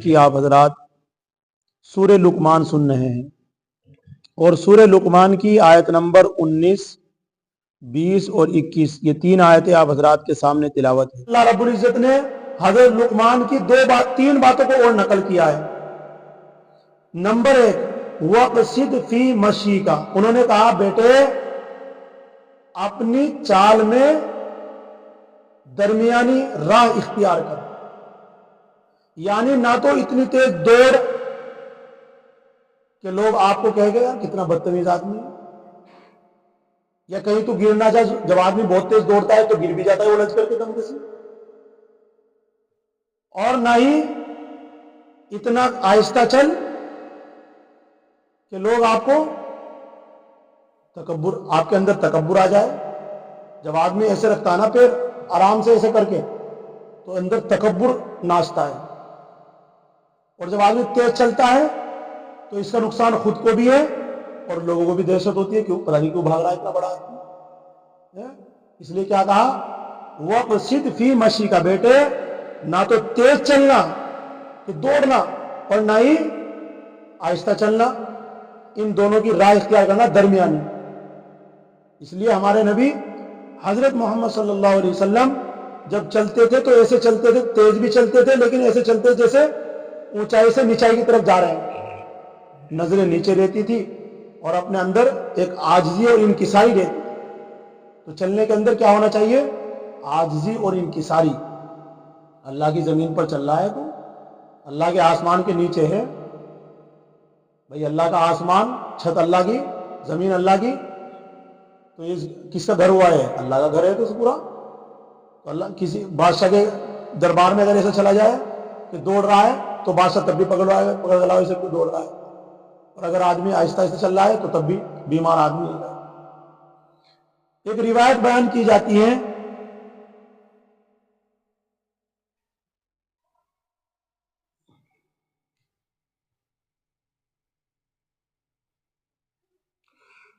کی آپ حضرات سورہ لقمان سن رہے ہیں اور سورہ لقمان کی آیت نمبر 19، 20 اور 21 یہ تین آیتیں آپ حضرات کے سامنے تلاوت ہے۔ اللہ رب العزت نے حضرت لقمان کی تین باتوں کو اور نقل کیا ہے۔ نمبر 1، وَقْصِدْ فِي مَشِيكَ، انہوں نے کہا بیٹے اپنی چال میں درمیانی راہ اختیار کر، یعنی نہ تو اتنی تیز دوڑ کہ لوگ آپ کو کہے گا یار کتنا بدتمیز آدمی ہے، یا کہیں تو گر نہ جائے، جب آدمی بہت تیز دوڑتا ہے تو گر بھی جاتا ہے الجھ کر کے دم کسی، اور نہ ہی اتنا آہستہ چل کہ لوگ آپ کو آپ کے اندر تکبر آ جائے۔ جب آدمی ایسے رکھتا ہے نا پیر آرام سے ایسے کر کے تو اندر تکبر ناچتا ہے، اور جب آدمی تیز چلتا ہے تو اس کا نقصان خود کو بھی ہے اور لوگوں کو بھی دہشت ہوتی ہے، کیوں پتہ نہیں کیوں بھاگ رہا ہے اتنا بڑا آدمی۔ اس لیے کیا کہا، وَقْصِدْ فِي مَشِيكَ، بیٹے نہ تو تیز چلنا کہ دوڑنا اور نہ ہی آہستہ چلنا، ان دونوں کی راہ اختیار کرنا درمیانی۔ اس لیے ہمارے نبی حضرت محمد صلی اللہ علیہ وسلم جب چلتے تھے تو ایسے چلتے تھے، تیز بھی چلتے تھے لیکن ایسے چلتے جیسے اونچائی سے نچائی کی طرف جا رہے ہیں، نظریں نیچے رہتی تھی اور اپنے اندر ایک عاجزی اور انکساری رہتی تھی۔ تو چلنے کے اندر کیا ہونا چاہیے، عاجزی اور انکساری۔ اللہ کی زمین پر چل رہا ہے تو اللہ کے آسمان کے نیچے ہے، بھئی اللہ کا آسمان، چھت اللہ کی، زمین اللہ کی، تو یہ کس کا گھر ہوا ہے، اللہ کا گھر ہے تو پورا۔ تو اللہ کسی بادشاہ کے دربار میں اگر ایسا چلا جائے کہ دوڑ رہا ہے تو بادشاہ تب بھی پکڑ رہا ہے اسے کیوں دوڑ رہا ہے، اور اگر آدمی آہستہ آہستہ چل رہا ہے تو تب بھی بیمار آدمی ہے۔ ایک روایت بیان کی جاتی ہے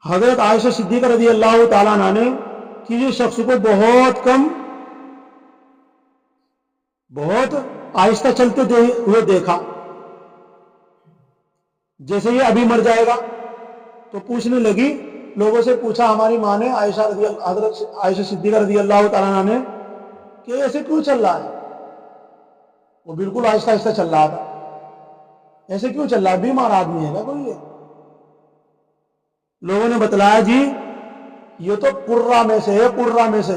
حضرت عائشہ صدیقہ رضی اللہ تعالیٰ عنہ نے کسی شخص کو بہت آہستہ چلتے ہوئے دیکھا، جیسے یہ ابھی مر جائے گا، تو پوچھنے لگی، لوگوں سے پوچھا ہماری ماں نے حضرت عائشہ صدیقہ رضی اللہ تعالیٰ عنہ نے کہ ایسے کیوں چل رہا ہے، وہ بالکل آہستہ آہستہ چل رہا تھا، ایسے کیوں چل رہا ہے، بیمار آدمی ہے نا کوئی ہے؟ لوگوں نے بتلایا جی یہ تو قرہ میں سے ہے، قرہ میں سے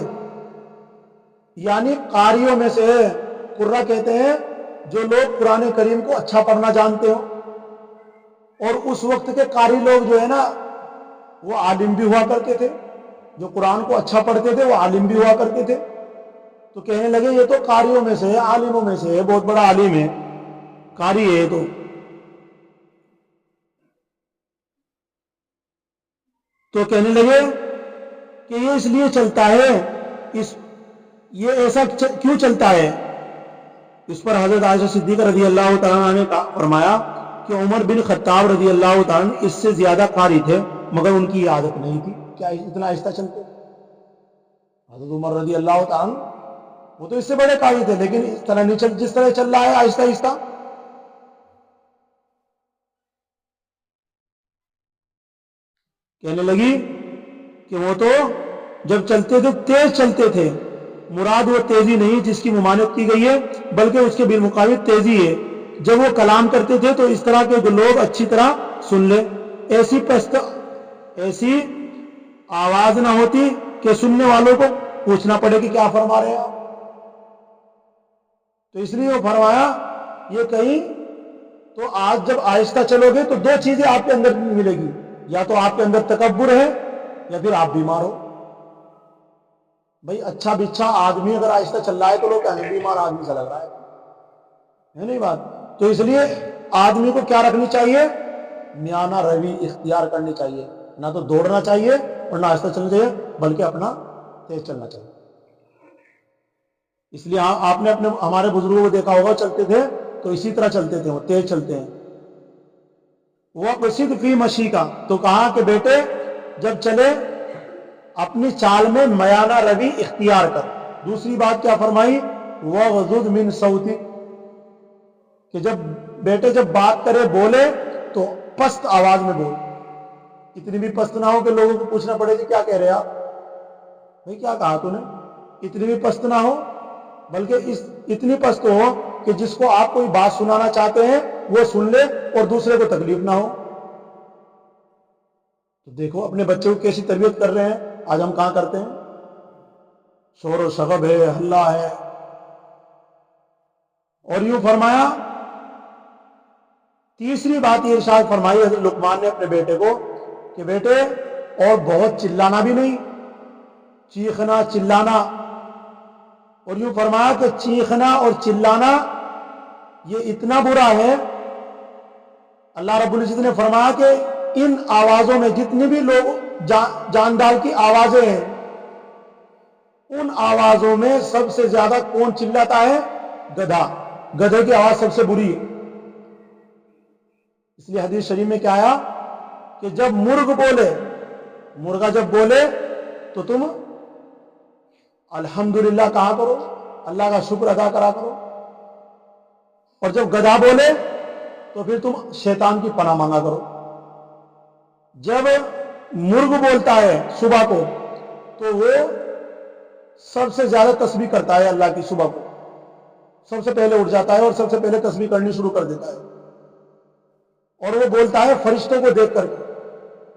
یعنی قاریوں میں سے ہے۔ قرہ کہتے ہیں جو لوگ قرآن کریم کو اچھا پڑھنا جانتے ہو، اور اس وقت کے قاری لوگ جو ہے نا وہ عالم بھی ہوا کرتے تھے، جو قرآن کو اچھا پڑھتے تھے وہ عالم بھی ہوا کرتے تھے، تو کہنے لگے یہ تو قاریوں میں سے ہے، عالموں میں سے ہے، بہت بڑا عالم ہے، قاری ہے تو کہنے لگے کہ یہ اس لیے چلتا ہے، یہ ایسا کیوں چلتا ہے؟ اس پر حضرت عائشہ صدیقہ رضی اللہ تعالیٰ عنہ نے فرمایا کہ عمر بن خطاب رضی اللہ تعالیٰ عنہ اس سے زیادہ قاری تھے مگر ان کی عادت نہیں تھی کیا اتنا آہستہ چلتے۔ حضرت عمر رضی اللہ تعالیٰ عنہ وہ تو اس سے بڑے قاری تھے لیکن اس طرح نہیں چل، جس طرح چل رہا ہے آہستہ آہستہ۔ کہنے لگی کہ وہ تو جب چلتے تھے تیز چلتے تھے، مراد وہ تیزی نہیں جس کی ممانعت کی گئی ہے بلکہ اس کے بالمقابل تیزی ہے، جب وہ کلام کرتے تھے تو اس طرح کے لوگ اچھی طرح سن لے، ایسی آواز نہ ہوتی کہ سننے والوں کو پوچھنا پڑے کہ کیا فرما رہے ہیں آپ۔ تو اس لیے وہ فرمایا یہ کہیں تو آج جب آہستہ چلو گے تو دو چیزیں آپ کے اندر ملے گی، یا تو آپ کے اندر تکبر ہے یا پھر آپ بیمار ہو۔ بھئی اچھا بچھا آدمی اگر آہستہ چل رہا ہے تو لوگ کہیں بیمار آدمی سے لگ رہا ہے نہیں بات؟ تو اس لیے آدمی کو کیا رکھنی چاہیے، میانہ روی اختیار کرنی چاہیے، نہ تو دوڑنا چاہیے اور نہ آہستہ چلنا چاہیے بلکہ اپنا تیز چلنا چاہیے۔ اس لیے آپ نے ہمارے بزرگوں کو دیکھا ہوگا چلتے تھے تو اسی طرح چلتے تھے، وہ تیز چلتے ہیں۔ وَقْصِدْ فِي مَشِيكَ، تو کہا کہ بیٹے جب چلے اپنی چال میں میانہ روی اختیار کر۔ دوسری بات کیا فرمائی، وَغْضُضْ مِنْ صَوْتِكَ، کہ بیٹے جب بات کرے بولے تو پست آواز میں بول، اتنی بھی پست نہ ہو کہ لوگوں کو پوچھنا پڑے کہ کیا کہہ رہے آپ، بھائی کیا کہا تو نے، اتنی بھی پست نہ ہو، بلکہ اتنی پست ہو کہ جس کو آپ کوئی بات سنانا چاہتے ہیں وہ سن لے اور دوسرے کو تکلیف نہ ہو۔ تو دیکھو اپنے بچوں کو کیسی تربیت کر رہے ہیں، آج ہم کہاں کرتے ہیں، شور و شغب ہے، ہلہ ہے۔ اور یوں فرمایا، تیسری بات یہ ارشاد فرمائی حضرت لقمان نے اپنے بیٹے کو کہ بیٹے اور بہت چلانا بھی نہیں، چیخنا چلانا، اور یوں فرمایا کہ چیخنا اور چلانا یہ اتنا برا ہے، اللہ رب العزت نے فرمایا کہ ان آوازوں میں جتنی بھی لوگ جاندار کی آوازیں ہیں، ان آوازوں میں سب سے زیادہ کون چلاتا ہے؟ گدھا، گدھے کی آواز سب سے بری ہے۔ اس لیے حدیث شریف میں کیا آیا کہ جب مرغ بولے، مرغا جب بولے تو تم الحمدللہ کہا کرو، اللہ کا شکر ادا کرا کرو، اور جب گدھا بولے تو پھر تم شیطان کی پناہ مانگا کرو۔ جب مرغ بولتا ہے صبح کو تو وہ سب سے زیادہ تسبیح کرتا ہے اللہ کی، صبح کو سب سے پہلے اٹھ جاتا ہے اور سب سے پہلے تسبیح کرنی شروع کر دیتا ہے، اور وہ بولتا ہے فرشتوں کو دیکھ کر کے۔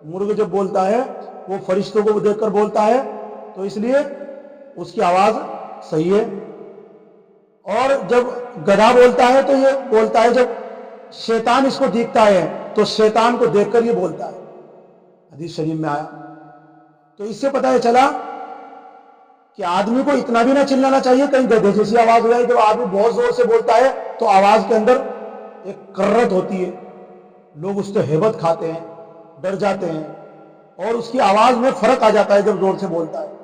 مرغ جب بولتا ہے وہ فرشتوں کو دیکھ کر بولتا ہے، تو اس لیے اس کی آواز صحیح ہے۔ اور جب گدھا بولتا ہے تو یہ بولتا ہے جب شیطان اس کو دیکھتا ہے تو شیطان کو دیکھ کر یہ بولتا ہے، حدیث شریف میں آیا۔ تو اس سے پتہ چلا کہ آدمی کو اتنا بھی نہ چلانا چاہیے کہیں گدھے جیسی آواز ہو جائے۔ جب آدمی بہت زور سے بولتا ہے تو آواز کے اندر ایک کرت ہوتی ہے، لوگ اس سے ہیبت کھاتے ہیں، ڈر جاتے ہیں، اور اس کی آواز میں فرق آ جاتا ہے جب زور سے بولتا ہے،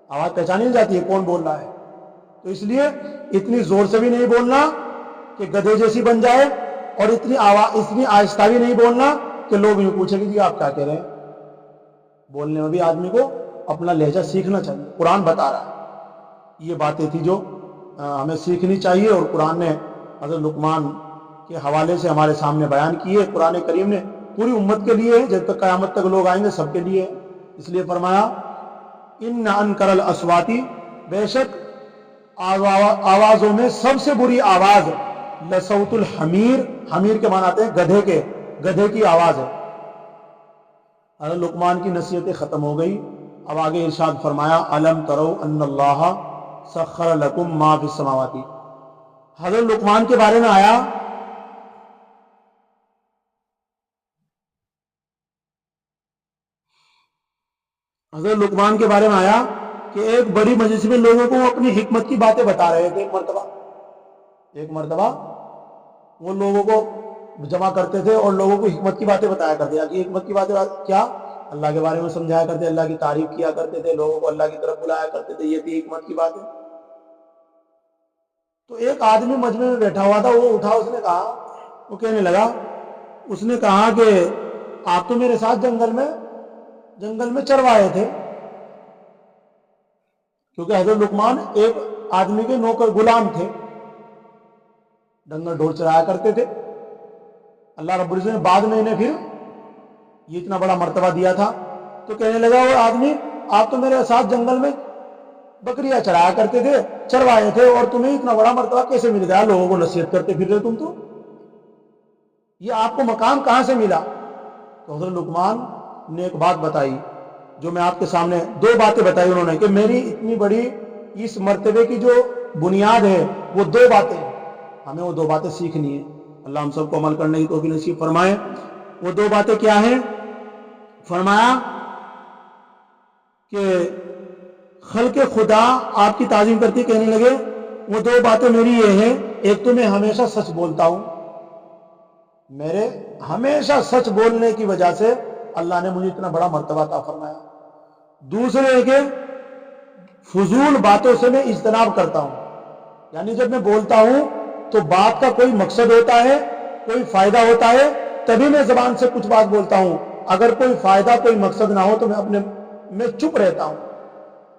آواز پہچانی نہیں جاتی ہے کون بول رہا ہے۔ تو اس لیے اتنی زور سے بھی نہیں بولنا کہ گدھے جیسی بن جائے، اور اتنی آہستہ بھی نہیں بولنا کہ لوگ یوں پوچھیں کہ جی آپ کیا کہہ رہے ہیں۔ بولنے میں بھی آدمی کو اپنا لہجہ سیکھنا چاہیے، قرآن بتا رہا ہے یہ باتیں تھی جو ہمیں سیکھنی چاہیے، اور قرآن نے حضرت لقمان کے حوالے سے ہمارے سامنے بیان کی ہے۔ قرآن کریم نے پوری امت کے لیے ہے، جب تک قیامت تک لوگ آئیں گے سب کے لیے ہے۔ اس لیے فرمایا ان انکر الاصواتی، بے شک آوازوں میں سب سے بری آواز لصوت الحمیر، حمیر کے معنی آتے ہیں گدھے کی آواز ہے۔ حضرت لقمان کی نصیحتیں ختم ہو گئی، اب آگے ارشاد فرمایا الم ترو ان اللہ سخر لکم ما فی السماوات۔ حضرت لقمان کے بارے میں آیا حضرت لقمان کے بارے میں آیا کہ ایک بڑی مجلس میں لوگوں کو اپنی حکمت کی باتیں بتا رہے تھے۔ ایک مرتبہ وہ لوگوں کو جمع کرتے تھے اور لوگوں کو حکمت کی باتیں بتایا کرتے تھے۔ حکمت کی باتیں کیا؟ اللہ کے بارے میں سمجھایا کرتے، اللہ کی تعریف کیا کرتے تھے، لوگوں کو اللہ کی طرف بلایا کرتے تھے، یہ تھی حکمت کی باتیں۔ تو ایک آدمی مجمع میں بیٹھا ہوا تھا، وہ اٹھا، اس نے کہا، وہ کہنے لگا، اس نے کہا کہ آپ تو میرے ساتھ جنگل میں چروائے تھے، کیونکہ حضرت لقمان ایک آدمی کے نوکر غلام تھے، ڈنگر ڈھول چرایا کرتے تھے۔ اللہ رب العزت نے بعد میں انہیں پھر یہ اتنا بڑا مرتبہ دیا تھا، تو کہنے لگا وہ آدمی آپ تو میرے ساتھ جنگل میں بکریاں چرایا کرتے تھے، چروائے تھے، اور تمہیں اتنا بڑا مرتبہ کیسے مل گیا؟ لوگوں کو نصیحت کرتے پھر رہے تم، تو یہ آپ کو مقام کہاں سے ملا؟ تو حضرت لقمان نے ایک بات بتائی جو میں آپ کے سامنے، دو باتیں بتائی انہوں نے کہ میری اتنی بڑی اس مرتبے کی جو بنیاد ہے وہ دو باتیں ہیں، ہمیں وہ دو باتیں سیکھنی ہے۔ اللہ ہم سب کو عمل کرنے کی توفیق نصیب فرمائے۔ وہ دو باتیں کیا ہیں؟ فرمایا کہ خلق خدا آپ کی تعظیم کرتی، کہنے لگے وہ دو باتیں میری یہ ہیں، ایک تو میں ہمیشہ سچ بولتا ہوں، میرے ہمیشہ سچ بولنے کی وجہ سے اللہ نے مجھے اتنا بڑا مرتبہ عطا فرمایا۔ دوسرے ہے کہ فضول باتوں سے میں اجتناب کرتا ہوں، یعنی جب میں بولتا ہوں تو بات کا کوئی مقصد ہوتا ہے، کوئی فائدہ ہوتا ہے، تبھی میں زبان سے کچھ بات بولتا ہوں، اگر کوئی فائدہ کوئی مقصد نہ ہو تو میں چپ رہتا ہوں۔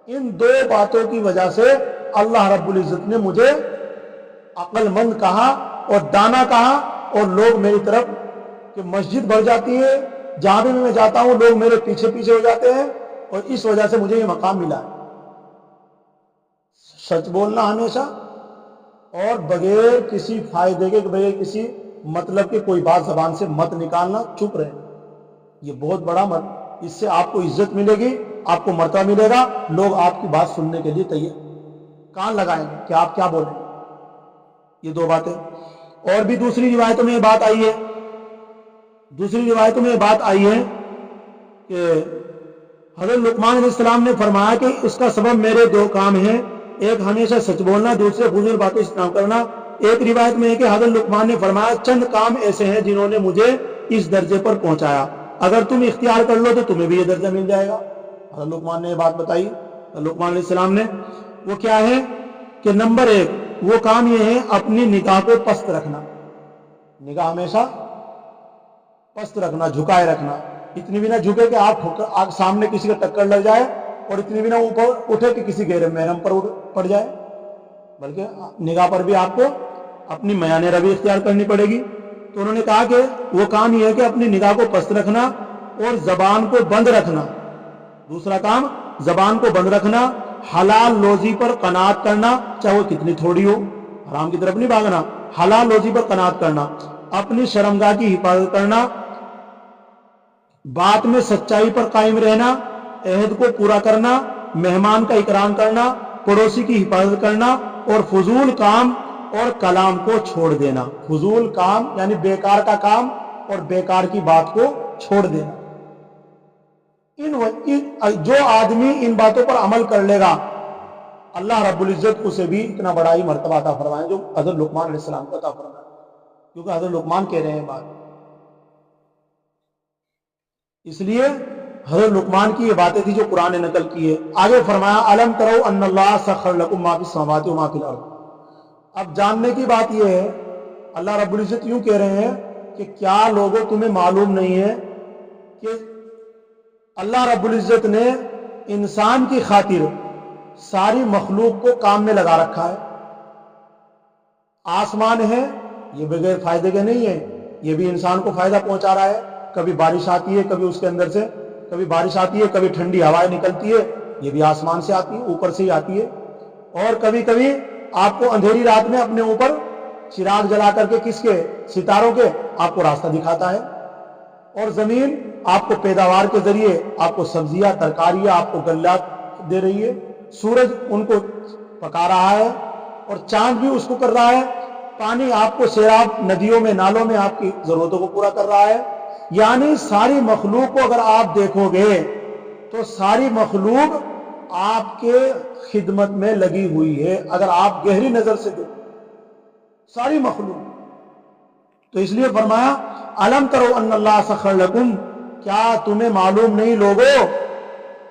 ان دو باتوں کی وجہ سے اللہ رب العزت نے مجھے عقل مند کہا اور دانا کہاں, اور لوگ میری طرف کہ مسجد بھر جاتی ہے, جہاں بھی میں جاتا ہوں لوگ میرے پیچھے پیچھے ہو جاتے ہیں, اور اس وجہ سے مجھے یہ مقام ملا ہے. سچ بولنا ہمیشہ, اور بغیر کسی فائدے کے, بغیر کسی مطلب کے کوئی بات زبان سے مت نکالنا, چپ رہے. یہ بہت بڑا اس سے آپ کو عزت ملے گی, آپ کو مرتبہ ملے گا, لوگ آپ کی بات سننے کے لیے تیار کان لگائیں گے کہ آپ کیا بولیں. یہ دو باتیں. اور بھی دوسری روایتوں میں یہ بات آئی ہے, دوسری روایتوں میں یہ بات آئی ہے کہ حضرت لقمان علیہ السلام نے فرمایا کہ اس کا سبب میرے دو کام ہیں, ایک ہمیشہ سچ بولنا, دوسرے فضول باتیں استعمال کرنا. ایک روایت میں ہے کہ حضرت لقمان نے فرمایا چند کام ایسے ہیں جنہوں نے مجھے اس درجے پر پہنچایا, اگر تم اختیار کر لو تو تمہیں بھی یہ درجہ مل جائے گا. حضرت لقمان نے یہ بات بتائی, لقمان علیہ السلام نے. وہ کیا ہے کہ نمبر ایک وہ کام یہ ہے اپنی نگاہ کو پست رکھنا, نگاہ ہمیشہ پست رکھنا, جھکائے رکھنا. اتنی بھی نہ جھکے کہ آپ سامنے کسی کا ٹکر لگ جائے, اور اتنی بھی نہ اوپر اٹھے کہ کسی غیر محرم پر پڑ جائے, بلکہ نگاہ پر بھی آپ کو اپنی میان روی اختیار کرنی پڑے گی. تو انہوں نے کہا کہ وہ کام یہ ہے کہ اپنی نگاہ کو پست رکھنا اور زبان کو بند رکھنا. دوسرا کام زبان کو بند رکھنا, حلال روزی پر قناعت کرنا, چاہے وہ کتنی تھوڑی ہو, حرام کی طرف نہیں بھاگنا, حلال روزی پر قناعت کرنا, اپنی شرمگاہ کی حفاظت کرنا, بات میں سچائی پر قائم رہنا, عہد کو پورا کرنا, مہمان کا اکرام کرنا, پڑوسی کی حفاظت کرنا, اور فضول کام اور کلام کو چھوڑ دینا. فضول کام یعنی بیکار کا کام اور بیکار کی بات کو چھوڑ دینا. جو آدمی ان باتوں پر عمل کر لے گا, اللہ رب العزت اسے بھی اتنا بڑا ہی مرتبہ عطا فرمائے جو حضرت لقمان علیہ السلام کو عطا فرمائے, کیونکہ حضرت لقمان کہہ رہے ہیں بات. اس لیے حضرت لقمان کی یہ باتیں تھی جو قرآن نے نقل کی ہے. آگے فرمایا الم تروا ان اللہ سخر لکم ما فی السماوات و ما فی الارض. اب جاننے کی بات یہ ہے, اللہ رب العزت یوں کہہ رہے ہیں کہ کیا لوگوں تمہیں معلوم نہیں ہے کہ اللہ رب العزت نے انسان کی خاطر ساری مخلوق کو کام میں لگا رکھا ہے. آسمان ہے یہ بغیر فائدے کے نہیں ہے, یہ بھی انسان کو فائدہ پہنچا رہا ہے. کبھی بارش آتی ہے, کبھی اس کے اندر سے کبھی بارش آتی ہے, کبھی ٹھنڈی ہوائیں نکلتی ہے, یہ بھی آسمان سے آتی ہے, اوپر سے ہی آتی ہے. اور کبھی کبھی آپ کو اندھیری رات میں اپنے اوپر چراغ جلا کر کے, کس کے, ستاروں کے, آپ کو راستہ دکھاتا ہے. اور زمین آپ کو پیداوار کے ذریعے آپ کو سبزیاں, ترکاریاں, آپ کو غلات دے رہی ہے. سورج ان کو پکا رہا ہے, اور چاند بھی اس کو کر رہا ہے. پانی آپ کو سیراب ندیوں میں, نالوں میں آپ کی ضرورتوں کو پورا کر رہا ہے. یعنی ساری مخلوق کو اگر آپ دیکھو گے تو ساری مخلوق آپ کے خدمت میں لگی ہوئی ہے, اگر آپ گہری نظر سے دیکھو ساری مخلوق. تو اس لیے فرمایا الم تروا ان اللہ سخر لکم, کیا تمہیں معلوم نہیں لوگوں,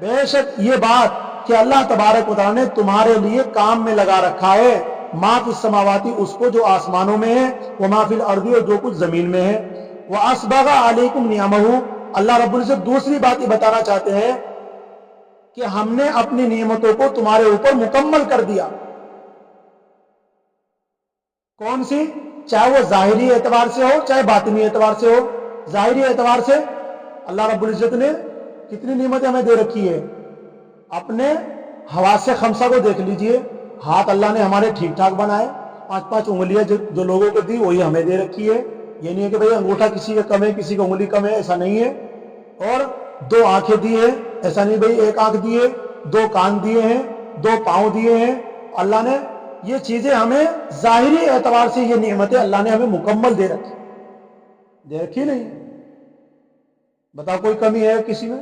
بے شک یہ بات کہ اللہ تبارک و تعالی نے تمہارے لیے کام میں لگا رکھا ہے ما فی السماواتی, اس کو جو آسمانوں میں ہے, وما فی الارض, اور جو کچھ زمین میں ہے. وَأَسْبَغَ عَلَيْكُمْ نِعَمَهُ, اللہ رب العزت دوسری بات یہ بتانا چاہتے ہیں کہ ہم نے اپنی نعمتوں کو تمہارے اوپر مکمل کر دیا. کون سی, چاہے وہ ظاہری اعتبار سے ہو چاہے باطنی اعتبار سے ہو. ظاہری اعتبار سے اللہ رب العزت نے کتنی نعمتیں ہمیں دے رکھی ہے. اپنے حواس خمسہ کو دیکھ لیجئے, ہاتھ اللہ نے ہمارے ٹھیک ٹھاک بنائے, 5 انگلیاں جو لوگوں کو دی وہی ہمیں دے رکھی ہے. یہ نہیں ہے کہ بھئی انگوٹھا کسی کا کم ہے, کسی کا انگلی کم ہے, ایسا نہیں ہے. اور 2 آنکھیں دی ہیں, ایسا نہیں بھئی 1 آنکھ دی ہے, 2 کان دیے ہیں, 2 پاؤں دیے ہیں. اللہ نے یہ چیزیں ہمیں ظاہری اعتبار سے, یہ نعمتیں اللہ نے ہمیں مکمل دے رکھی نہیں. بتاؤ کوئی کمی ہے کسی میں؟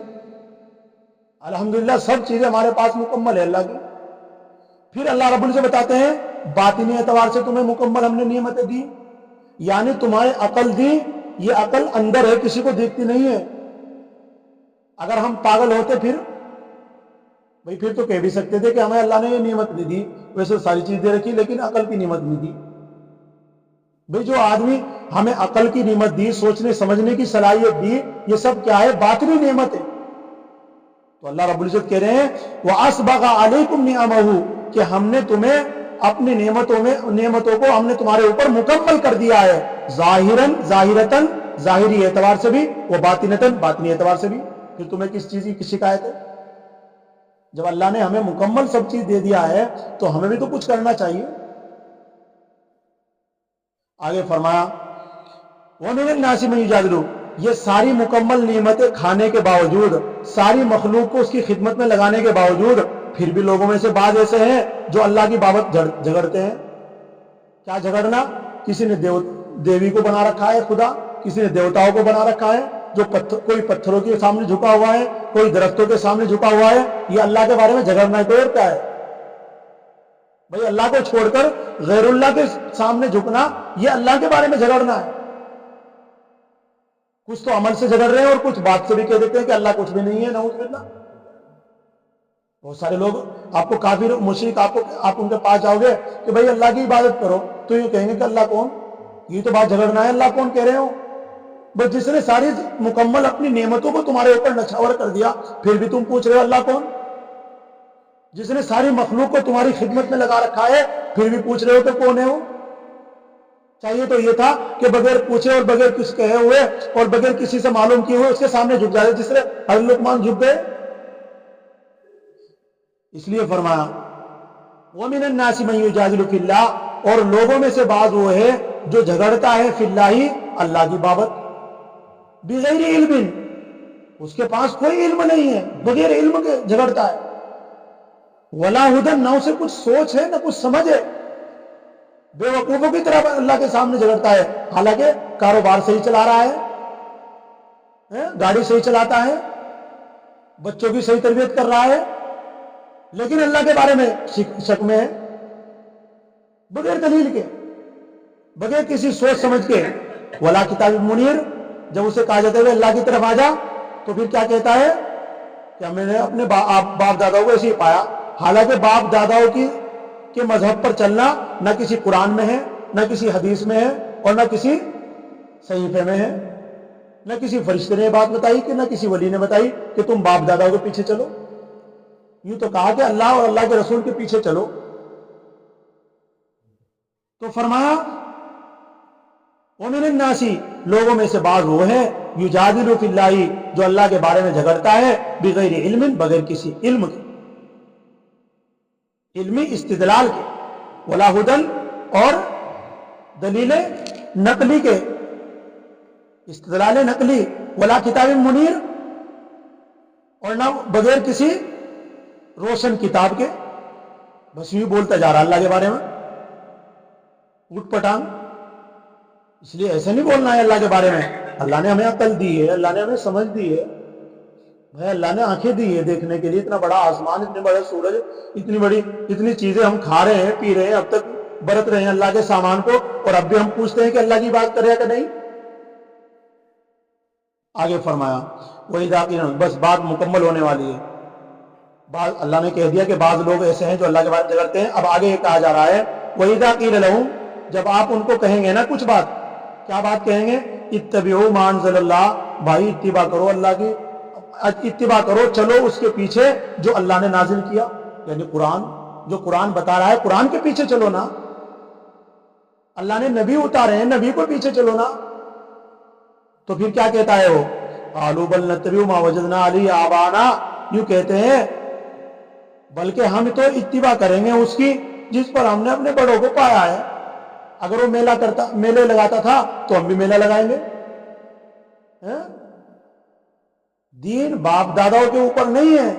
الحمدللہ سب چیزیں ہمارے پاس مکمل ہے اللہ کی. پھر اللہ رب العزت بتاتے ہیں باطنی اعتبار سے تمہیں مکمل ہم نے نعمتیں دی, یعنی تمہاری عقل دی. یہ عقل اندر ہے, کسی کو دیکھتی نہیں ہے. اگر ہم پاگل ہوتے پھر تو کہہ بھی سکتے تھے کہ ہمیں اللہ نے یہ نعمت نہیں دی, ویسے ساری چیز دے رکھی لیکن عقل کی نعمت نہیں دی. بھئی جو آدمی ہمیں عقل کی نعمت دی, سوچنے سمجھنے کی صلاحیت دی, یہ سب کیا ہے, باطنی نعمت ہے. تو اللہ رب العزت کہہ رہے ہیں وَأَسْبَغَ عَلَيْكُمْ نِعَمَهُ, کہ ہم نے تمہیں اپنی نعمتوں کو ہم نے تمہارے اوپر مکمل کر دیا ہے، ظاہرتاً ظاہری اعتبار سے بھی، وہ باطنتاً باطنی اعتبار سے بھی۔ پھر تمہیں کس چیز کی شکایت ہے؟ جب اللہ نے ہمیں مکمل سب چیز دے دیا ہے تو ہمیں بھی تو کچھ کرنا چاہیے۔ آگے فرمایا وَمِنَ النَّاسِ مَن يُجَادِلُ، یہ ساری مکمل نعمتیں کھانے کے باوجود، ساری مخلوق کو اس کی خدمت میں لگانے کے باوجود، پھر بھی لوگوں میں سے بعض ایسے ہیں جو اللہ کی بابت جھگڑتے ہیں۔ کیا جھگڑنا؟ کسی نے دیوی کو بنا رکھا ہے خدا، کسی نے دیوتاؤں کو بنا رکھا ہے، جو کوئی پتھروں کے سامنے جھکا ہوا ہے، کوئی درختوں کے سامنے جھکا ہوا ہے۔ یہ اللہ کے بارے میں جھگڑنا تو اور کیا ہے بھائی؟ اللہ کو چھوڑ کر غیر اللہ کے سامنے جھکنا، یہ اللہ کے بارے میں جھگڑنا ہے۔ کچھ تو عمل سے جھگڑ رہے ہیں اور کچھ بات سے بھی کہہ دیتے ہیں کہ اللہ کچھ بھی نہیں ہے، نعوذ باللہ۔ بہت سارے لوگ آپ کو کافر مشرک، آپ ان کے پاس جاؤ گے کہ بھائی اللہ کی عبادت کرو تو یہ کہیں گے کہ اللہ کون؟ یہ تو بات جھگڑنا ہے، اللہ کون کہہ رہے ہو؟ بس جس نے ساری مکمل اپنی نعمتوں کو تمہارے اوپر نچھاور کر دیا، پھر بھی تم پوچھ رہے ہو اللہ کون؟ جس نے ساری مخلوق کو تمہاری خدمت میں لگا رکھا ہے، پھر بھی پوچھ رہے ہو کہ کون ہے وہ؟ چاہیے تو یہ تھا کہ بغیر پوچھے اور بغیر کچھ کہے ہوئے اور بغیر کسی سے معلوم کیے ہوئے اس کے سامنے جھک جائے، جس نے حضرت لقمان جھک گئے۔ اس لیے فرمایا وَمِنَ النَّاسِ مَن يُجَادِلُ فِي اللَّهِ، اور لوگوں میں سے بعض وہ ہے جو جھگڑتا ہے فی اللہ، اللہ کی بابت، بغیر علم، اس کے پاس کوئی علم نہیں ہے، بغیر علم کے جھگڑتا ہے، ولا ہدن، نہ اسے کچھ سوچ ہے نہ کچھ سمجھ ہے، بے وقوفوں کی طرح اللہ کے سامنے جھگڑتا ہے، حالانکہ کاروبار صحیح چلا رہا ہے، گاڑی صحیح چلاتا ہے، بچوں کی صحیح تربیت کر رہا ہے، لیکن اللہ کے بارے میں شک میں ہے، بغیر دلیل کے، بغیر کسی سوچ سمجھ کے۔ ولا کتاب منیر، جب اسے کہا جاتا ہے اللہ کی طرف آ جا تو پھر کیا کہتا ہے کہ میں نے اپنے باپ داداؤں کو ایسے ہی پایا، حالانکہ باپ داداؤں کے مذہب پر چلنا نہ کسی قرآن میں ہے، نہ کسی حدیث میں ہے، اور نہ کسی صحیفے میں ہے، نہ کسی فرشتے نے بات بتائی کہ نہ کسی ولی نے بتائی کہ تم باپ داداؤں کے پیچھے چلو۔ یوں تو کہا کہ اللہ اور اللہ کے رسول کے پیچھے چلو۔ تو فرمایا وَمِنَ النَّاسِ، لوگوں میں سے بعض وہ ہے یجادل فی اللہ، جو اللہ کے بارے میں جھگڑتا ہے بغیر علم، بغیر کسی علم کے، علمی استدلال کے، ولا ہدن، اور دلیل نقلی کے، استدلال نقلی، ولا کتاب منیر، اور نہ بغیر کسی روشن کتاب کے، بس یوں بولتا جا رہا اللہ کے بارے میں اٹھ پٹانگ۔ اس لیے ایسے نہیں بولنا ہے اللہ کے بارے میں۔ اللہ نے ہمیں عقل دی ہے، اللہ نے ہمیں سمجھ دی ہے، بھائی اللہ نے آنکھیں دی ہے دیکھنے کے لیے، اتنا بڑا آسمان، اتنے بڑے سورج، اتنی چیزیں ہم کھا رہے ہیں، پی رہے ہیں، اب تک برت رہے ہیں اللہ کے سامان کو، اور اب بھی ہم پوچھتے ہیں کہ اللہ کی بات کرے کہ نہیں۔ آگے فرمایا وَإِذَا قِيلَ، بس بات مکمل ہونے والی ہے۔ بعض اللہ نے کہہ دیا کہ بعض لوگ ایسے ہیں جو اللہ کے بارے میں جھگڑتے ہیں، اب آگے یہ کہا جا رہا ہے وَإِذَا قِيلَ لَهُمْ، جب آپ ان کو کہیں گے نا کچھ بات، کیا بات کہیں گے؟ اتبعوا ما انزل اللہ، بھائی اتباع کرو اللہ کی، اتباع کرو، چلو اس کے پیچھے جو اللہ نے نازل کیا، یعنی قرآن، جو قرآن بتا رہا ہے قرآن کے پیچھے چلو نا، اللہ نے نبی اتارے ہیں، نبی کو پیچھے چلو نا۔ تو پھر کیا کہتا ہے وہ؟ قالوا بل نتبع ما وجدنا علیہ آباءنا، یوں کہتے ہیں بلکہ ہم تو اتباع کریں گے اس کی جس پر ہم نے اپنے بڑوں کو پایا ہے، اگر وہ میلے لگاتا تھا تو ہم بھی میلہ لگائیں گے۔ دین باپ داداؤں کے اوپر نہیں ہے۔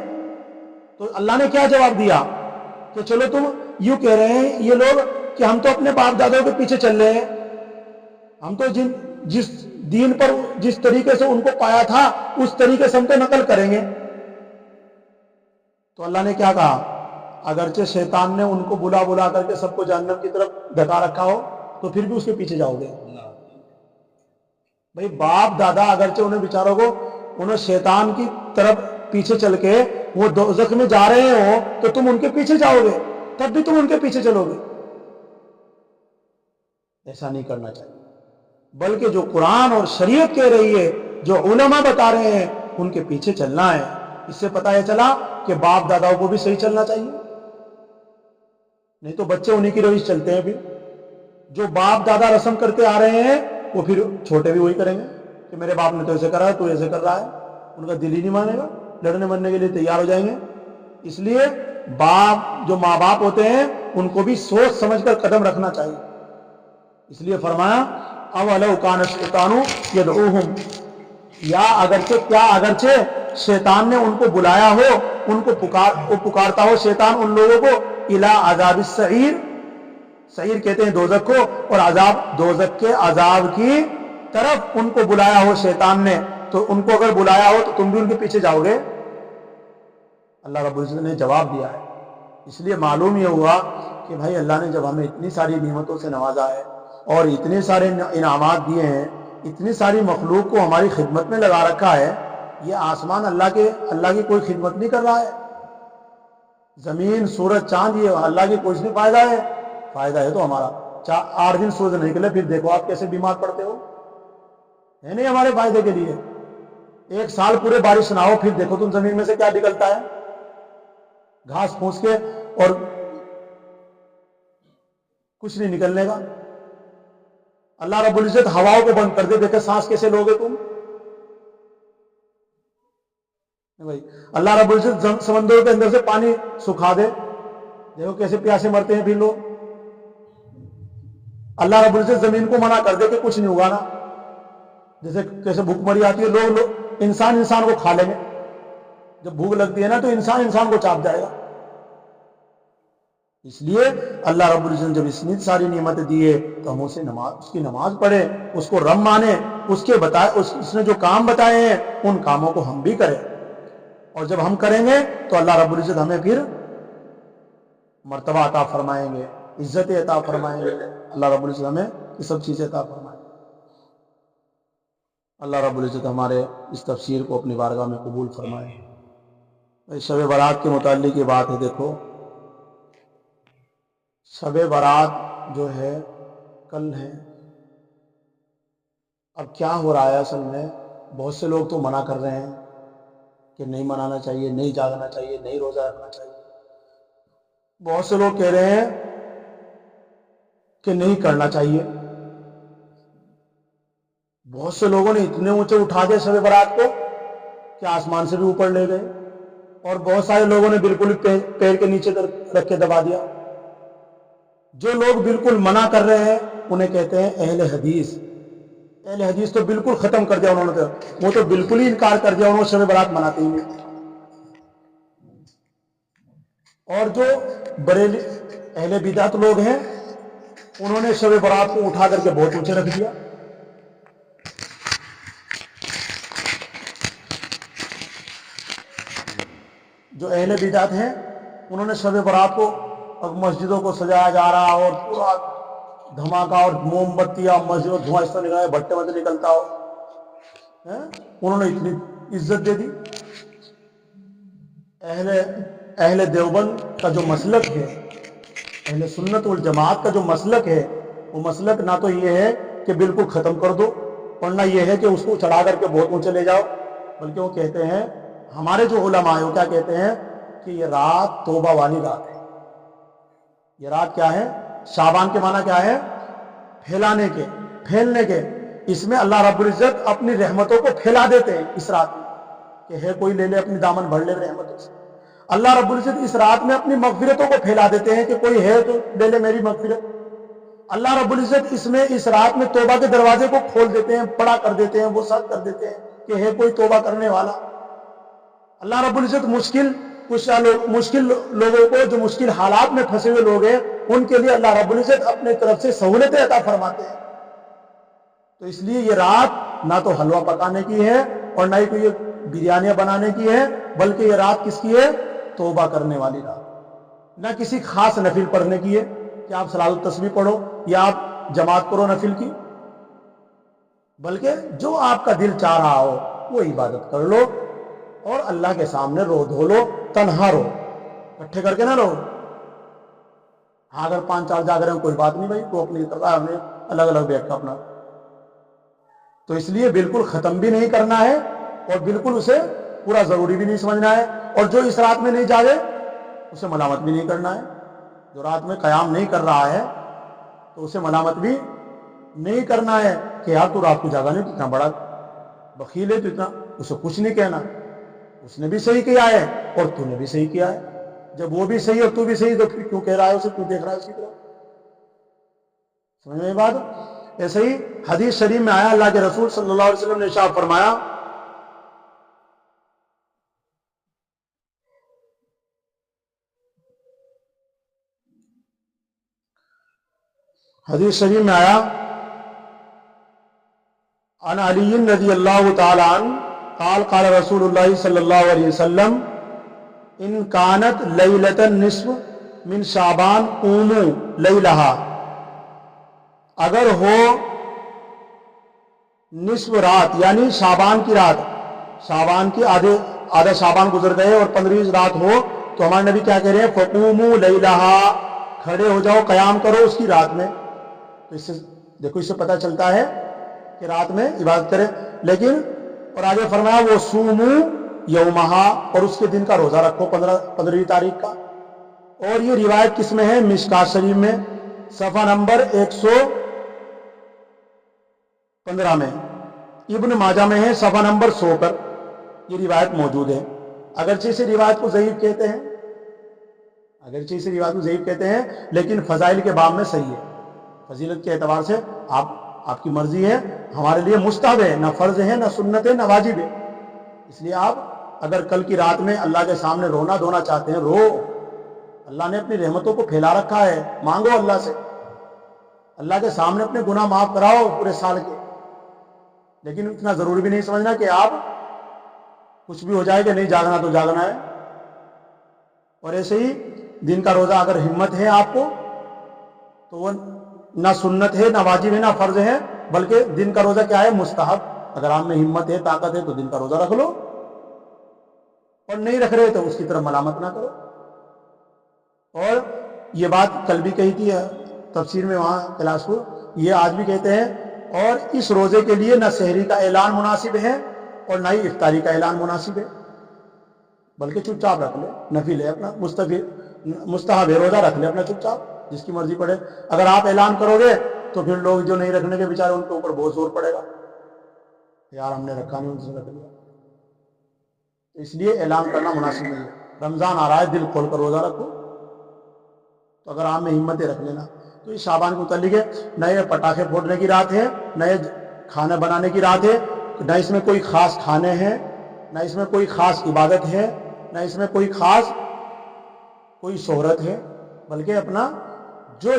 تو اللہ نے کیا جواب دیا کہ چلو تم یوں کہہ رہے ہیں یہ لوگ کہ ہم تو اپنے باپ داداؤں کے پیچھے چل رہے ہیں، ہم تو جس دین پر جس طریقے سے ان کو پایا تھا اس طریقے سے ہم تو نقل کریں گے۔ تو اللہ نے کیا کہا؟ اگرچہ شیطان نے ان کو بلا بلا کر کے سب کو جہنم کی طرف دھکا رکھا ہو تو پھر بھی اس کے پیچھے جاؤ گے؟ بھائی باپ دادا اگرچہ انہیں بیچاروں کو انہیں شیطان کی طرف پیچھے چل کے وہ دوزخ میں جا رہے ہو تو تم ان کے پیچھے جاؤ گے، تب بھی تم ان کے پیچھے چلو گے؟ ایسا نہیں کرنا چاہیے، بلکہ جو قرآن اور شریعت کہہ رہی ہے، جو علماء بتا رہے ہیں، ان کے پیچھے چلنا ہے۔ اس سے پتہ یہ چلا کہ باپ داداؤں کو بھی صحیح چلنا چاہیے۔ نہیں تو بچے انہی کی روش چلتے ہیں. پھر جو باپ دادا رسم کرتے آ رہے ہیں وہ پھر چھوٹے بھی وہی کریں گے کہ میرے باپ نے تو ایسے کرا ہے تو ایسے کر رہا ہے. ان کا دل ہی نہیں مانے گا, لڑنے مرنے کے لیے تیار ہو جائیں گے. اس لیے باپ جو ماں باپ ہوتے ہیں ان کو بھی سوچ سمجھ کر قدم رکھنا چاہیے. اس لیے فرمایا اولو کان الشیطان یدعوہم, یا اگرچہ شیطان نے ان کو بلایا ہو, ان کو پکارتا ہو شیطان ان لوگوں کو الی عذاب السعیر, سعیر کہتے ہیں دوزخ کو, اور عذاب دوزخ کے عذاب کی طرف ان کو بلایا ہو شیطان نے, تو ان کو اگر بلایا ہو تو تم بھی ان کے پیچھے جاؤ گے؟ اللہ رب العزت نے جواب دیا ہے. اس لیے معلوم یہ ہوا کہ بھائی اللہ نے جب ہمیں اتنی ساری نعمتوں سے نوازا ہے اور اتنے سارے انعامات دیے ہیں, اتنی ساری مخلوق کو ہماری خدمت میں لگا رکھا ہے, یہ آسمان اللہ کی کوئی خدمت نہیں کر رہا ہے. زمین سورج چاند یہ اللہ کی کچھ نہیں فائدہ ہے, فائدہ ہے تو ہمارا. 8 دن سورج نہیں نکلے پھر دیکھو آپ کیسے بیمار پڑتے ہو, ہے نہیں ہمارے فائدے کے لیے. 1 سال پورے بارش نہ ہو پھر دیکھو تم زمین میں سے کیا نکلتا ہے, گھاس پھوس کے, اور کچھ نہیں نکلنے کا. اللہ رب العزت ہواؤں کو بند کر دے, دیکھے سانس کیسے لوگے تم بھائی. اللہ رب العزت سمندروں کے اندر سے پانی سکھا دے, دیکھو کیسے پیاسے مرتے ہیں پھر لوگ. اللہ رب العزت زمین کو منع کر دے کہ کچھ نہیں اگانا, جیسے کیسے بھوک مری آتی ہے, لوگ انسان کو کھا لیں گے. جب بھوک لگتی ہے نا تو انسان کو چاپ جائے گا. اس لیے اللہ رب العزت نے جب اتنی ساری نعمتیں دی ہے تو ہم اس کی نماز پڑھیں, اس کو رب مانیں, اس نے جو کام بتائے ہیں ان کاموں کو ہم بھی کریں. اور جب ہم کریں گے تو اللہ رب العزت ہمیں پھر مرتبہ عطا فرمائیں گے, عزت عطا فرمائیں گے. اللہ رب العزت ہمیں یہ سب چیزیں عطا فرمائیں. اللہ رب العزت ہمارے اس تفسیر کو اپنی بارگاہ میں قبول فرمائے. شب برات کے متعلق یہ بات ہے, دیکھو شب برات جو ہے کل ہے. اب کیا ہو رہا ہے اصل میں, بہت سے لوگ تو منع کر رہے ہیں کہ نہیں منانا چاہیے, نہیں جاگنا چاہیے, نہیں روزہ رکھنا چاہیے. بہت سے لوگ کہہ رہے ہیں کہ نہیں کرنا چاہیے. بہت سے لوگوں نے اتنے اونچے اٹھا دیا شب برات کو کہ آسمان سے بھی اوپر لے گئے, اور بہت سارے لوگوں نے بالکل پیر کے نیچے رکھ کے دبا دیا. جو لوگ بالکل منع کر رہے ہیں انہیں کہتے ہیں اہل حدیث. اہل حدیث تو بالکل ختم کر دیا انہوں نے, وہ تو بالکل ہی انکار کر دیا, انہوں نے شب برات مناتے ہی نہیں. اور جو بریلی اہل بدعت لوگ ہیں انہوں نے شب برات کو اٹھا کر کے بہت اونچے رکھ دیا. جو اہل بدعت ہیں انہوں نے شب برات کو مسجدوں کو سجایا جا رہا اور پورا دھماکہ اور موم بتیاں مسجدوں دھواں اس طرح نکلا, بھٹے میں سے نکلتا ہو, انہوں نے اتنی عزت دے دی. اہل دیوبند کا جو مسلک ہے, اہل سنت والجماعت کا جو مسلک ہے, وہ مسلک نہ تو یہ ہے کہ بالکل ختم کر دو, اور نہ یہ ہے کہ اس کو چڑھا کر کے بہت اونچے لے جاؤ, بلکہ وہ کہتے ہیں, ہمارے جو علماء ہیں وہ کیا کہتے ہیں کہ یہ رات توبہ والی رات ہے. یہ رات کیا ہے, شعبان کے معنی کیا ہے, پھیلانے کے, پھیلنے کے. اس میں اللہ رب العزت اپنی رحمتوں کو پھیلا دیتے ہیں اس رات میں, کہ ہے کوئی لے لے اپنی دامن بھر لے رحمتوں سے. اللہ رب العزت اس رات میں اپنی مغفرتوں کو پھیلا دیتے ہیں کہ کوئی ہے تو لے لے میری مغفرت. اللہ رب العزت اس رات میں توبہ کے دروازے کو کھول دیتے ہیں, بڑا کر دیتے ہیں, وسعت کر دیتے ہیں کہ ہے کوئی توبہ کرنے والا. اللہ رب العزت مشکل لوگوں کو, جو مشکل حالات میں پھنسے ہوئے لوگ ہیں, ان کے لیے اللہ رب العزت اپنے طرف سے سہولتیں عطا فرماتے ہیں. تو اس لیے یہ رات نہ تو حلوہ پکانے کی ہے اور نہ ہی کوئی بریانیاں بنانے کی ہے, بلکہ یہ رات کس کی ہے, توبہ کرنے والی رات. نہ کسی خاص نفل پڑھنے کی ہے کہ آپ صلاۃ التسبیح پڑھو یا آپ جماعت کرو نفل کی, بلکہ جو آپ کا دل چاہ رہا ہو وہ عبادت کر لو اور اللہ کے سامنے رو دھو لو, تنہا رو, اکٹھے کر کے نہ رو. ہاں اگر 5-4 جاگ رہے ہیں کوئی بات نہیں بھائی, وہ اپنی طرح ہمیں الگ الگ بیٹھ کا اپنا. تو اس لیے بالکل ختم بھی نہیں کرنا ہے اور بالکل اسے پورا ضروری بھی نہیں سمجھنا ہے, اور جو اس رات میں نہیں جاگے اسے ملامت بھی نہیں کرنا ہے. جو رات میں قیام نہیں کر رہا ہے تو اسے ملامت بھی نہیں کرنا ہے کہ یار تو رات کو جاگا نہیں، تو اتنا بڑا بخیل ہے، تو اتنا، اسے کچھ نہیں کہنا، اس نے بھی صحیح کیا ہے اور تو نے بھی صحیح کیا ہے۔ جب وہ بھی صحیح اور تو بھی صحیح تو پھر کیوں کہہ رہا ہے اسے، کیوں دیکھ رہا ہے اسی طرح؟ سمجھ میں بات؟ ایسے ہی حدیث شریف میں آیا، اللہ کے رسول صلی اللہ علیہ وسلم نے ارشاد فرمایا، حدیث شریف میں آیا، عن علی رضی اللہ تعالی عنہ قال قال رسول اللہ صلی اللہ علیہ وسلم ان کانت لیلۃ النصف من شعبان قوموا لیلہا، اگر ہو نصف رات یعنی شعبان کی رات، شعبان کی آدھا شعبان گزر گئے اور 15 رات ہو، تو ہمارے نبی کیا کہہ رہے ہیں، فقوموا لیلہا، کھڑے ہو جاؤ، قیام کرو اس کی رات میں۔ تو اس سے دیکھو، اس سے پتہ چلتا ہے کہ رات میں عبادت کرے۔ لیکن اور آگے فرمایا وہ سومو یومہا، اور اس کے دن کا روزہ رکھو 15 تاریخ کا۔ اور یہ روایت کس میں ہے؟ مشکات شریف میں صفحہ نمبر 115 میں، ابن ماجہ میں ہے صفحہ نمبر 100 پر یہ روایت موجود ہے۔ اگرچہ اسے روایت کو ضعیف کہتے ہیں، اگرچہ اسے روایت کو ضعیف کہتے ہیں، لیکن فضائل کے باب میں صحیح ہے، فضیلت کے اعتبار سے آپ کی مرضی ہے، ہمارے لیے مستحب ہے، نہ فرض ہے، نہ سنت ہے، نہ واجب ہے۔ اس لیے آپ اگر کل کی رات میں اللہ کے سامنے رونا دھونا چاہتے ہیں، رو، اللہ نے اپنی رحمتوں کو پھیلا رکھا ہے، مانگو اللہ سے، اللہ کے سامنے اپنے گناہ معاف کراؤ پورے سال کے۔ لیکن اتنا ضروری بھی نہیں سمجھنا کہ آپ کچھ بھی ہو جائے کہ نہیں جاگنا تو جاگنا ہے۔ اور ایسے ہی دن کا روزہ اگر ہمت ہے آپ کو تو وہ نہ سنت ہے، نہ واجب ہے، نہ فرض ہے، بلکہ دن کا روزہ کیا ہے؟ مستحب۔ اگر آپ میں ہمت ہے، طاقت ہے تو دن کا روزہ رکھ لو، اور نہیں رکھ رہے تو اس کی طرف ملامت نہ کرو۔ اور یہ بات کل بھی کہی تھی تفسیر میں وہاں کلاس کو، یہ آج بھی کہتے ہیں، اور اس روزے کے لیے نہ سحری کا اعلان مناسب ہے اور نہ ہی افطاری کا اعلان مناسب ہے، بلکہ چپ چاپ رکھ لے، نفل ہے اپنا، مستحب ہے، روزہ رکھ لے اپنا چپ چاپ، جس کی مرضی پڑے۔ اگر آپ اعلان کرو گے تو پھر لوگ جو نہیں رکھنے کے بیچارے ان کے اوپر بہت زور پڑے گا، یار ہم نے رکھا نہیں، ان سے رکھ لیا۔ اس لیے اعلان کرنا مناسب نہیں ہے۔ رمضان آ رہا ہے، دل کھول کر روزہ رکھو، تو اگر آپ میں ہمت ہے رکھ لینا۔ تو اس شعبان کے متعلق ہے، نہ یہ پٹاخے پھوڑنے کی رات ہے، نہ یہ کھانا بنانے کی رات ہے، نہ اس میں کوئی خاص کھانے ہیں، نہ اس میں کوئی خاص عبادت ہے، نہ اس میں کوئی خاص کوئی شہرت ہے، بلکہ اپنا جو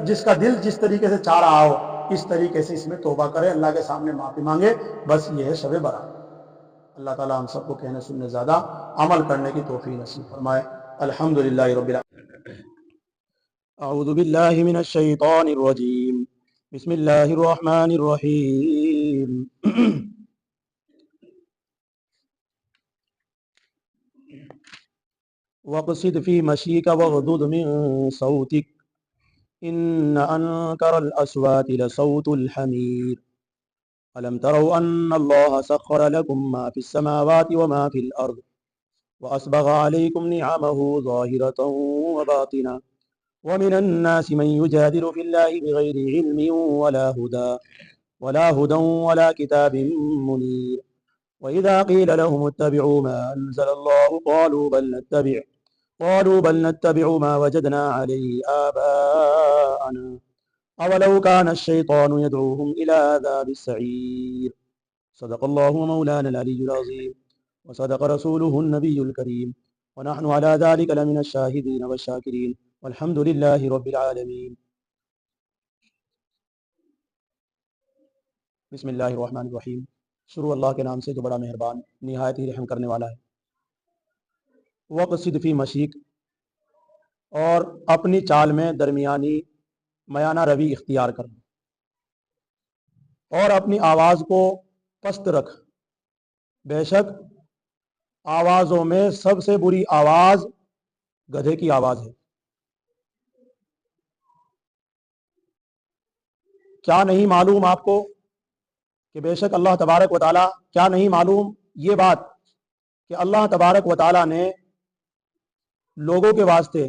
جس کا دل جس طریقے سے چاہ رہا ہو اس طریقے سے اس میں توبہ کرے، اللہ کے سامنے معافی مانگے، بس یہ ہے شب برات۔ اللہ تعالیٰ ہم سب کو کہنے سننے زیادہ عمل کرنے کی توفیق نصیب فرمائے۔ الحمدللہ رب العالمین۔ اعوذ باللہ من الشیطان الرجیم، بسم اللہ الرحمن الرحیم۔ وَاقْصِدْ فِي مَشْيِكَ وَاغْضُضْ مِنْ صَوْتِكَ إِنَّ أَنْكَرَ الْأَصْوَاتِ لَصَوْتُ الْحَمِيرِ أَلَمْ تَرَوْا أَنَّ اللَّهَ سَخَّرَ لَكُم مَّا فِي السَّمَاوَاتِ وَمَا فِي الْأَرْضِ وَأَسْبَغَ عَلَيْكُمْ نِعَمَهُ ظَاهِرَةً وَبَاطِنَةً وَمِنَ النَّاسِ مَن يُجَادِلُ فِي اللَّهِ بِغَيْرِ عِلْمٍ وَلَا هُدًى وَلَا كِتَابٍ مُنِيرٍ وَإِذَا قِيلَ لَهُمُ اتَّبِعُوا مَا أَنزَلَ اللَّهُ قَالُوا بَلْ نَتَّبِعُ مَا وَجَدْنَا عَلَيْهِ آبَاءَنَا أَوَلَوْ كَانَ الشَّيْطَانُ يَدْعُوهُمْ إِلَى عَذَابِ السَّعِيرِ صدق الله مولانا العلي العظيم وصدق رسوله النبي الكريم ونحن على ذلك لمن الشاهدين والشاكرين والحمد لله رب العالمين۔ بسم اللہ الرحمن الرحیم، شروع اللہ کے نام سے جو بڑا مہربان نہایت ہی رحم کرنے والا ہے۔ وَاقْصِدْ فِي مَشِيكَ، اور اپنی چال میں درمیانی میانہ روی اختیار کر، اور اپنی آواز کو پست رکھ، بے شک آوازوں میں سب سے بری آواز گدھے کی آواز ہے۔ کیا نہیں معلوم آپ کو کہ بے شک اللہ تبارک و تعالیٰ، کیا نہیں معلوم یہ بات کہ اللہ تبارک و تعالیٰ نے لوگوں کے واسطے